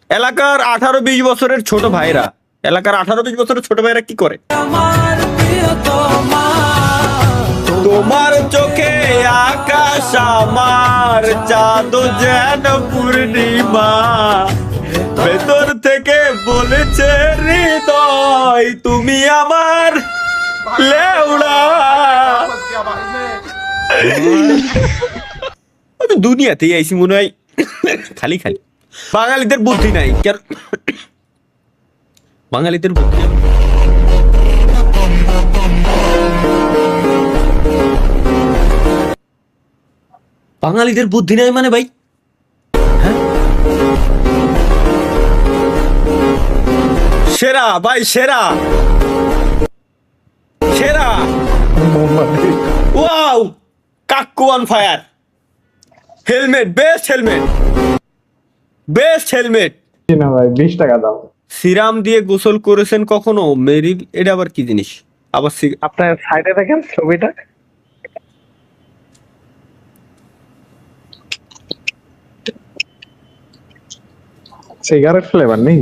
এলাকার 18-20 বছরের ছোট ভাইরা, এলাকার 18-20 বছরের ছোট ভাইরা কি করে? তোমার চোখে আকাশ আমার চাঁদ যেন পূর্ণিমা, ভেতর থেকে বলেছে হৃদয় তুমি আমার লেউড়া। আমি দুনিয়াতেই আইসি মনে হয় খালি খালি। বাঙালিদের বুদ্ধি নাই কেন? বাঙালিদের বুদ্ধি নাই। বাঙালিদের বুদ্ধি নাই মানে ভাই, হ্যাঁ? সেরা ভাই, সেরা সেরা। ওয়াও, কাক্কু on fire. Helmet, best helmet, best helmet. না ভাই 20 টাকা দাও। সিরাম দিয়ে গোসল করেছেন কখনো? মেরিল, এটা আবার কি জিনিস? আবার আপনার সাইডে দেখেন ছবিটা, সিগারেট ফ্লেভার নেই?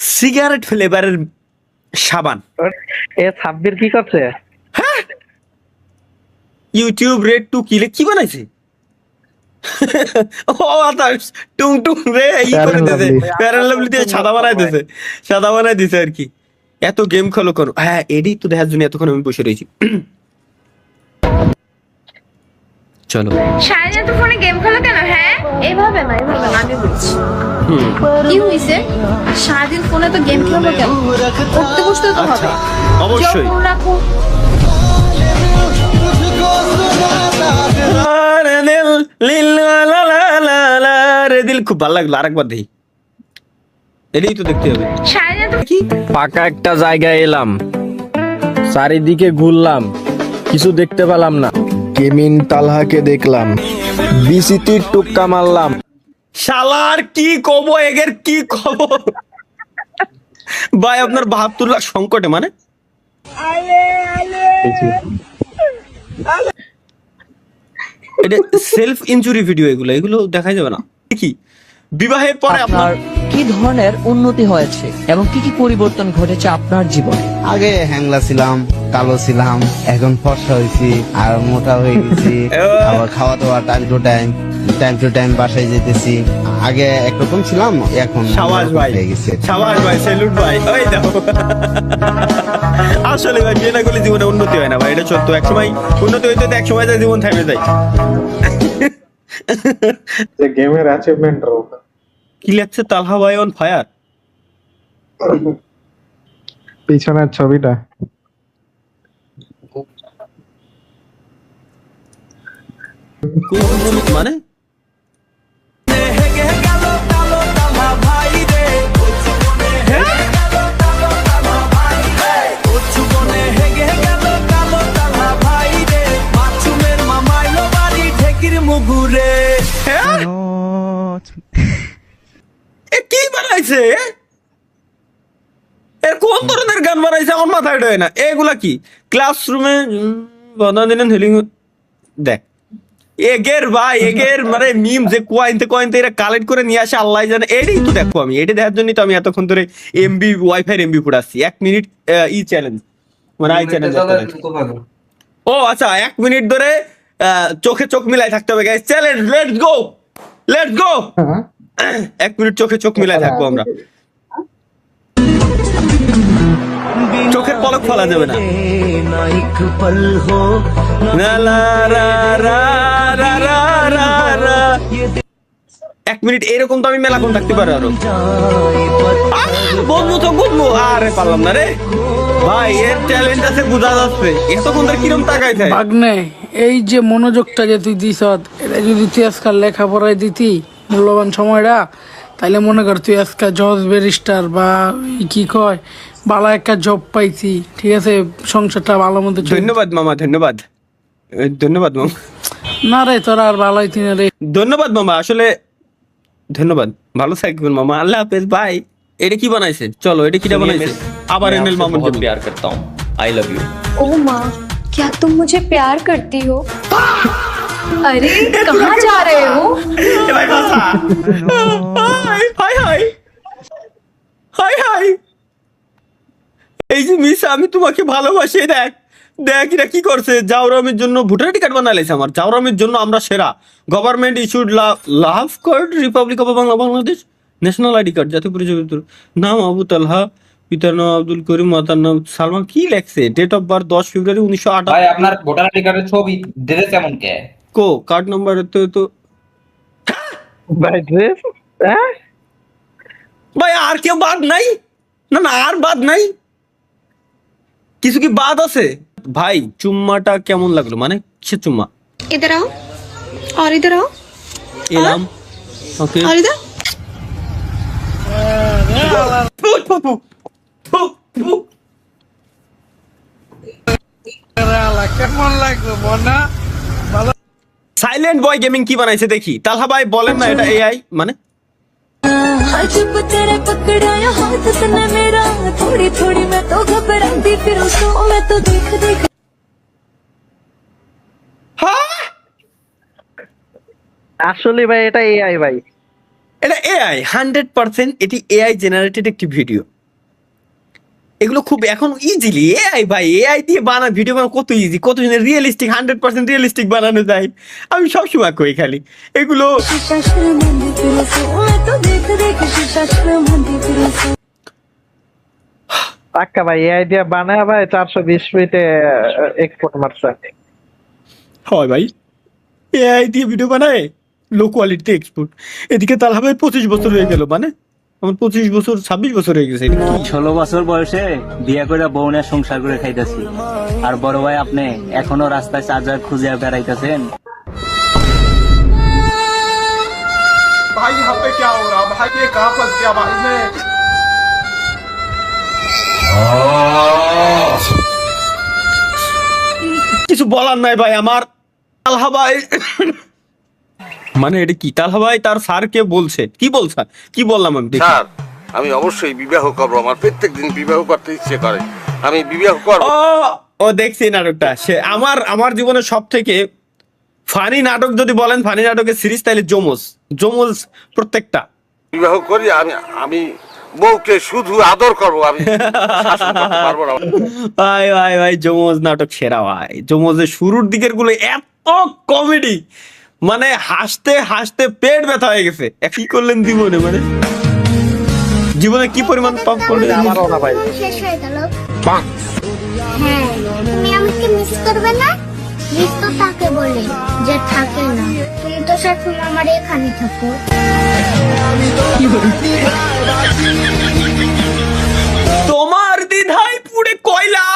সিগারেট ফ্লেভারের সাবান। এ সাব্বির কি করছে? হ্যাঁ, ইউটিউব রেড টু কিলে কি বানাইছে? ও আতাশ টুং টুং রে ই করে দিয়েছে, প্যারাল লাভলি দিয়ে সাদা বানাই দিয়েছে, সাদা বানাই দিয়েছে আর কি। এত গেম খেলো কেন? হ্যাঁ, এডি তো দেখার জন্য এতক্ষণ আমি বসে রয়েছি। চলো, সারাদিন তো ফোনে গেম খেলো কেন? হ্যাঁ, এইভাবে না, এইভাবে না, আমি বলছি কি হইছে? সারাদিন ফোনে তো গেম খেলবো কেন? উঠতে বসতে তো হবে। আচ্ছা, অবশ্যই। চোখ রাখো। দিল খুব ভালো লাগলো, আরেকবার দেখি। এটাই তো দেখতে হবে। সারাদিন তো কি ফাঁকা একটা জায়গায় এলাম, চারিদিকে ঘুরলাম, কিছু দেখতে পেলাম না। কেমিন তালহাকে দেখলাম, বিসিতির টুক্কা মারলাম। শালার কি কব, এগের কি খবর ভাই? আপনার 72 লাখ সংকটে মানে? এটা সেলফ ইনজুরি ভিডিও, এগুলো এগুলো দেখা যাবে না কি? বিবাহের পরে আপনার কি ধরনের উন্নতি হয়েছে এবং কি কি পরিবর্তন ঘটেছে আপনার জীবনে? আগে হ্যাংলা ছিলাম, কালো ছিলাম, এখন ফর্সা হয়েছি আর মোটা হয়ে গেছি। আবার খাওয়া দাওয়া টাইম টু টাইম বাসায় যেতেছি। আগে একরকম ছিলাম, এখন সাবাস ভাই, হয়ে গেছে। সাবাস ভাই, সেলুট ভাই। ওই দেখো, আসলে ভাই বিয়ে না করলে জীবনে উন্নতি হয় না ভাই, এটা সত্য। একসময় উন্নতি হইতে এক সময় যায় জীবন থেমে যায়। যে গেমের অ্যাচিভমেন্ট রো কি লাগছে? তালহা ভাই অন ফায়ার। পিছনের ছবিটা মানে কি বানাইছে? এর কোন ধরনের গান বানাইছে আমার মাথায় ঢোকে না। এগুলা কি ক্লাসরুমে বাধা দিলেন হেলিং? দেখ এগের ভাই, এগের মানে মিম যে কয়েনতে এরা কালেক্ট করে নিয়ে আসে আল্লাহ জানে। এটাই তো দেখো, আমি এটা দেখার জন্যই তো আমি এতক্ষণ ধরে এমবি ওয়াইফাই এমবি ফুটাচ্ছি। 1 মিনিট ই চ্যালেঞ্জ, মানে আই চ্যালেঞ্জ। ও আচ্ছা, 1 মিনিট ধরে চোখে চোখ মিলাই থাকতে হবে guys. Challenge, let's go, let's go. 1 minute চোখে চোখ মিলাই থাকবো আমরা। চোখের পলক ফেলা যাবে না। না লা রা রা রা রা রা রা। 1 মিনিট এরকম তো আমি মেলাক্ষণ থাকতে পারি আরো। বলবো তো বলবো, আরে পারলাম না রে ভাই। এর ট্যালেন্ট আছে বোঝা যাচ্ছে। এতক্ষণ ধরে কিরম তাকাই থাকে। ভাগ্নে, এই যে মনোযোগটা যে তুই দিস, এটা যদি তুই আজকাল লেখাপড়ায় দিতি মূল্যবান সময়টা, তাইলে মনে কর তুই আজকে জজ ব্যারিস্টার বা কি কয় ভালো একটা জব পাইছি, ঠিক আছে, সংসারটা ভালো মতো চলছে। ধন্যবাদ মামা, ধন্যবাদ, ধন্যবাদ মামা। না রে, তোরা আর ভালো হইতি না রে। ধন্যবাদ মামা, আসলে ধন্যবাদ। ভালো থাকবেন মামা, আল্লাহ হাফেজ, বাই। এটা কি বানাইছে? চলো, এটা কিটা বানাইছে? আবার এনএল মামুন কে প্यार करता हूं, आई लव यू। ओ माँ, क्या तुम मुझे प्यार करती हो? अरे कहाँ जा रहे हो? भाई हाय हाय। হাই হাই, এই যে মিস আমি তোমাকে ভালোবাসি, দেখ দেখ এরা কি করছে, জাউরামের জন্য ভোটার আইডি কার্ড বানাইছে আমার, জাউরামের জন্য আমরা সেরা, government issued love card, Republic of Bangladesh, national ID card, জাতীয় পরিচয় পত্র, নাম আবু তালহা, পিতার নাম আব্দুল করিম, মাতার নাম সালমান, কি লেখছে, ডেট অফ বার্থ 10 ফেব্রুয়ারি 1958, ভাই আপনার ভোটার আইডি কার্ডের ছবি দিতে কেমন কে? কো কার্ড নাম্বার তো ভাই ড্রেস হ্যাঁ ভাই আর কেউ বাদ নাই, না না আর বাদ নাই, কিছু কি বাদ আছে ভাই? চুম্মাটা কেমন লাগলো, মানে সে চুম্মা इधर आओ और इधर आओ এলাম, ওকে और इधर কেমন লাগলো বনা? সাইলেন্ট বয় গেমিং কি বানাইছে দেখি, তালহা ভাই বলেন না এটা এআই মানে? जब तेरे पकड़ाया हाथ तूने मेरा थोड़ी थोड़ी मैं तो घबराती फिर उसको मैं तो देख देख হ্যাঁ আসলে ভাই এটা এআই ভাই। এটা এআই 100%, এটি এআই জেনারেটেড একটি ভিডিও। এগুলো খুব এখন ইজিলি এআই ভাই, এআই দিয়ে বানা ভিডিও বানানো কত ইজি, কত রিয়েলিস্টিক, 100% রিয়েলিস্টিক বানানো যায়। আমি সবসময় কই খালি এগুলো शीशा शर्मांदी फिर उसको मैं तो देख देख शीशा शर्मांदी फिर उसको পাক্কা ভাই এআই দিয়ে বানায় ভাই 420 ফিটে এক্সপোর্ট মারছে। হয় ভাই, এআই দিয়ে ভিডিও বানায় লো কোয়ালিটিতে এক্সপোর্ট। এদিকে তালহা ভাই 25 বছর হয়ে গেল, মানে আমার 25 বছর 26 বছর হয়ে গেছে। এটা কি? 16 বছর বয়সে বিয়ে করে বউনের সংসার করে খাইতেছি, আর বড় ভাই আপনি এখনো রাস্তায় চার্জার খুঁজে বেড়াইতেছেন। भाई यहाँ पे क्या हो रहा, भाई ये कहाँ फंस गया भाई मैं। কিছু বলার নাই ভাই আমার। তালহা ভাই মানে এটা কি, তালহা ভাই তার স্যারকে বলছে, কি বলছে, কি বললাম আমি দেখি। স্যার আমি অবশ্যই বিবাহ করবো, আমার প্রত্যেক দিন বিবাহ করতে ইচ্ছে করে, আমি বিবাহ করবো। ও ও দেখছি নাটকটা, সে আমার জীবনের সব থেকে ফানি নাটক যদি বলেন, ফানি নাটকের সিরিজ, তাহলে যমজ, যমজ প্রত্যেকটা। বিবাহ করি আমি বউকে শুধু আদর করবো, আমি শাসন করতে পারবো না। ভাই ভাই ভাই যমজ নাটক সেরা ভাই, যমজের শুরুর দিকের গুলো এত কমেডি, মানে হাসতে হাসতে পেট ব্যথা হয়ে গেছে। কি করলেন জীবনে, মানে জীবনে কি পরিমাণ পাপ করলেন? আমারও না ভাই। শেষ হয়ে গেল হ্যাঁ তুমি আমাকে মিস করবে না? মিস তো তাকে বলে যে থাকে না, তুমি তো সবসময় আমার এখানে থাকো। তোমার দ্বিধায় পুড়ে কয়লা।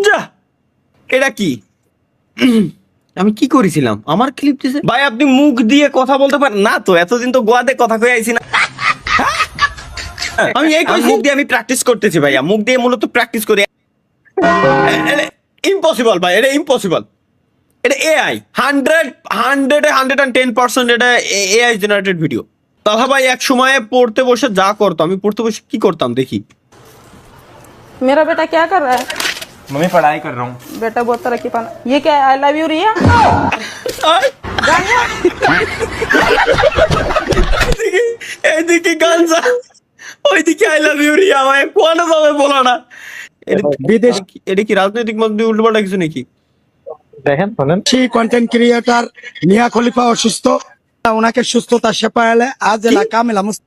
যা, এটা কি আমি কি করেছিলাম, আমার ক্লিপ দিছে ভাই। আপনি মুখ দিয়ে কথা বলতে পারেন না তো, এতদিন তো গোয়াতে কথা কয়ে আইছি না। আমি এই মুখ দিয়ে আমি প্র্যাকটিস করতেছি ভাইয়া, মুখ দিয়ে মূলত প্র্যাকটিস করি। ইম্পসিবল ভাই, এটা ইম্পসিবল। এটা এআই 110% এটা এআই জেনারেটেড ভিডিও। তাহলে ভাই এক সময়ে পড়তে বসে যা করতো, আমি পড়তে বসে কি করতাম দেখি। मेरा बेटा क्या कर रहा है? मम्मी पढ़ाई कर रहा हूँ। बेटा बहुत तरक्की पाना। ये क्या है? आई लव यू रिया। এইদিকে গাঞ্জা, ওইদিকে আই লাভ ইউ রিয়া, ভাই কোয়ানো যাবে বলো না। বিদেশ এটা কি রাজনৈতিক মধ্যে উল্টোপাল্টা কিছু নাকি? দেখেন শোনেন, সেই কন্টেন্ট ক্রিয়েটর মিয়া খলিফা অসুস্থ, ওনাকে সুস্থতা সেপায়ালে আজ এলাকা মেলা মুস্ত,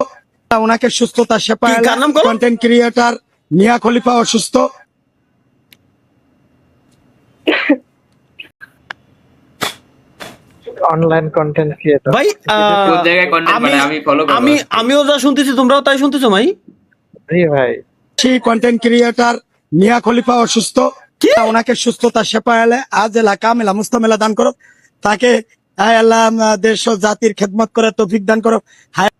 ওনাকে সুস্থতা সেপায়ালে কার নাম করো? কন্টেন্ট ক্রিয়েটর মিয়া খলিফা অসুস্থ। অনলাইন কন্টেন্ট ক্রিয়েটর ভাই আমিও যা শুনতেছি তোমরাও তাই শুনতেছো ভাই। জি ভাই। সেই কন্টেন্ট ক্রিয়েটর মিয়া খলিফা অসুস্থ, ওনাকে সুস্থতা সেপায়ালে আজ এলাকা মেলা মুস্ত মেলা দান করো, তাকে হায় আল্লাহ দেশ ও জাতির খেদমত করে তৌফিক দান করো। হায়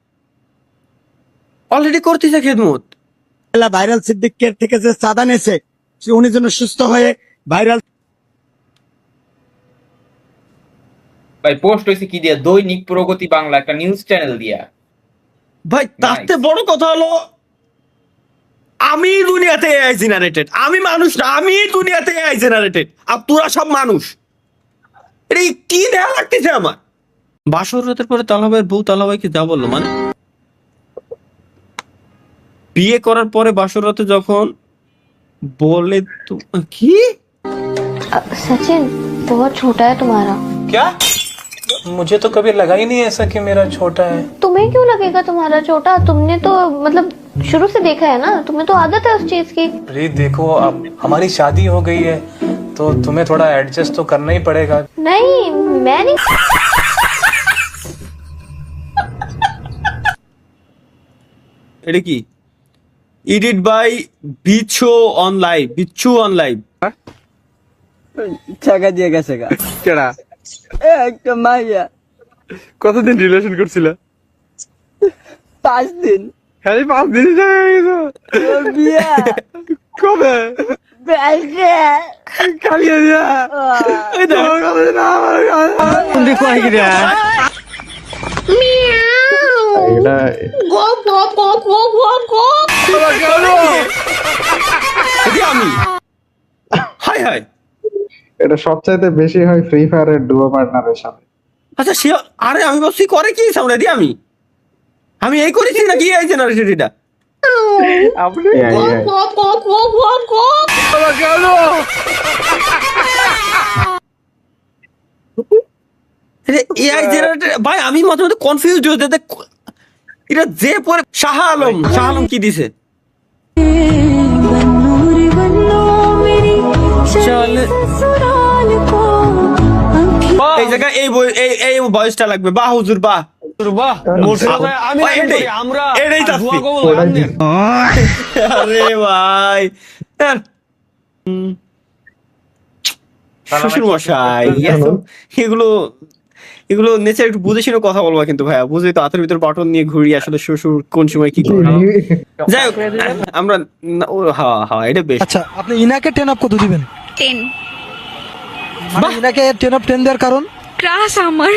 অলরেডি করতেছে খেদমত। আল্লাহ ভাইরাল সিদ্দিকের থেকে যে চাঁদা নিয়েছে, উনি যেন সুস্থ হয়ে ভাইরাল। ভাই পোস্ট হয়েছে কি দিয়া? দৈনিক প্রগতি বাংলা, একটা নিউজ চ্যানেল দিয়া। ভাই তাতে বড় কথা হলো আমি দুনিয়াতে এআই জেনারেটেড, আমি মানুষ না, আমি দুনিয়াতে এআই জেনারেটেড, আর তোরা সব মানুষ। এটা কি দেয়া লাগতেছে আমার? বাসর রাতের পরে তালাভাইয়ের বউ তালাভাইকে যা বললো, মানে বিয়ে করার পরে বাসর রাতে যখন বলে তো কি? सचिन बहुत छोटा है तुम्हारा। क्या? मुझे तो कभी लगा ही नहीं ऐसा कि मेरा छोटा है। तुम्हें क्यों लगेगा तुम्हारा छोटा? तुमने तो मतलब शुरू से देखा है ना, तुम्हें तो आदत है उस चीज की। अरे देखो, अब हमारी शादी हो गई है तो तुम्हें थोड़ा एडजस्ट तो करना ही पड़ेगा। नहीं मैं नहीं। এটা কি? Edit by Bichchu on live, Bichchu on live. টাকা দিয়ে গেছে গা কেডা? একটা মাইয়া কতদিন রিলেশন করছিল? 5 দিন খালি 5 দিন বিয়া কবে? খালি বিয়া আমি হাই হাই। এটা সবচাইতে বেশি হয় ফ্রি ফায়ারের ডুও পার্টনারের সাথে। আচ্ছা সে, আরে আমি বলছি করে কি সামনে দি আমি এই করেছি নাকি এই জেনারেশন এটা? আপনি এআই জেনারেটর ভাই, আমি মাঝে মাঝে কনফিউজ হয়ে যাই। এটা যে পরে শাহ আলম কি দিছে? এই জায়গায় এই ভয়েসটা লাগবে। বাহ হুজুর বাহ। আরে ভাই শ্বশুর মশাই, এগুলো নেচার একটু বুঝে শুনে কথা বলবা কিন্তু ভাইয়া, বুঝে তো হাতের ভিতর বাটন নিয়ে ঘুরি আসলে শ্বশুর কোন সময় কি করে। যাই হোক আমরা হ্যাঁ এটা বেশ। আচ্ছা আপনি ইনাকে 10 অফ কত দিবেন? 10। ইনাকে 10 অফ 10 দেওয়ার কারণ? ক্রাশ আমার।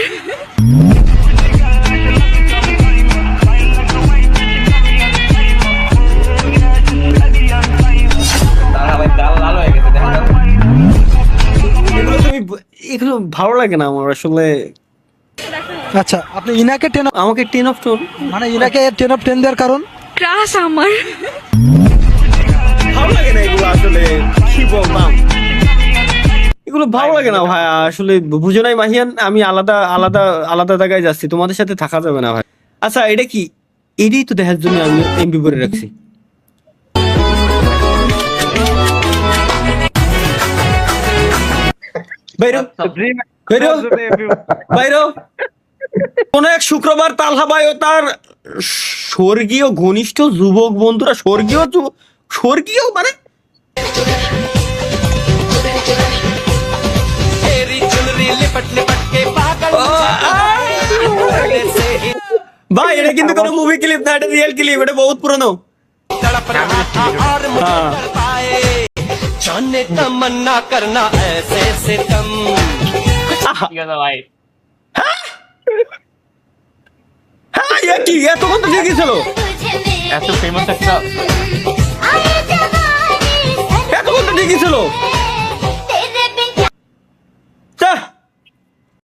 এগুলো ভালো লাগে না আমার আসলে। আচ্ছা আপনি ইনাকে 10 আমাকে 10 অফ 10 মানে ইনাকে 10 অফ 10 দেওয়ার কারণ? ক্রাশ আমার। ভালো লাগে না এগুলো আসলে, কি বললাম, এগুলো ভালো লাগে না ভাই আসলে। বুঝো নাই মাহিয়ান, আমি আলাদা আলাদা আলাদা জায়গায় যাচ্ছি, তোমাদের সাথে থাকা যাবে না ভাই। আচ্ছা এটা কি? এটাই তো দেখার জন্য আমি এমবি করে রাখছি। কোন এক শুক্রবার তালহা ভাই ও তার স্বর্গীয় ঘনিষ্ঠ যুবক বন্ধুরা, স্বর্গীয় মানে ভাই এটা কিন্তু কোনো মুভি ক্লিপ না, এটা রিয়েল ক্লিপ, এটা বহুত পুরনো। তমন্না করনা ऐसे सितम। ভাই হ্যাঁ ये কি এত কত দিয়ে গেছিল? এত ফেমাস একটা এত কত দিয়ে গেছিল?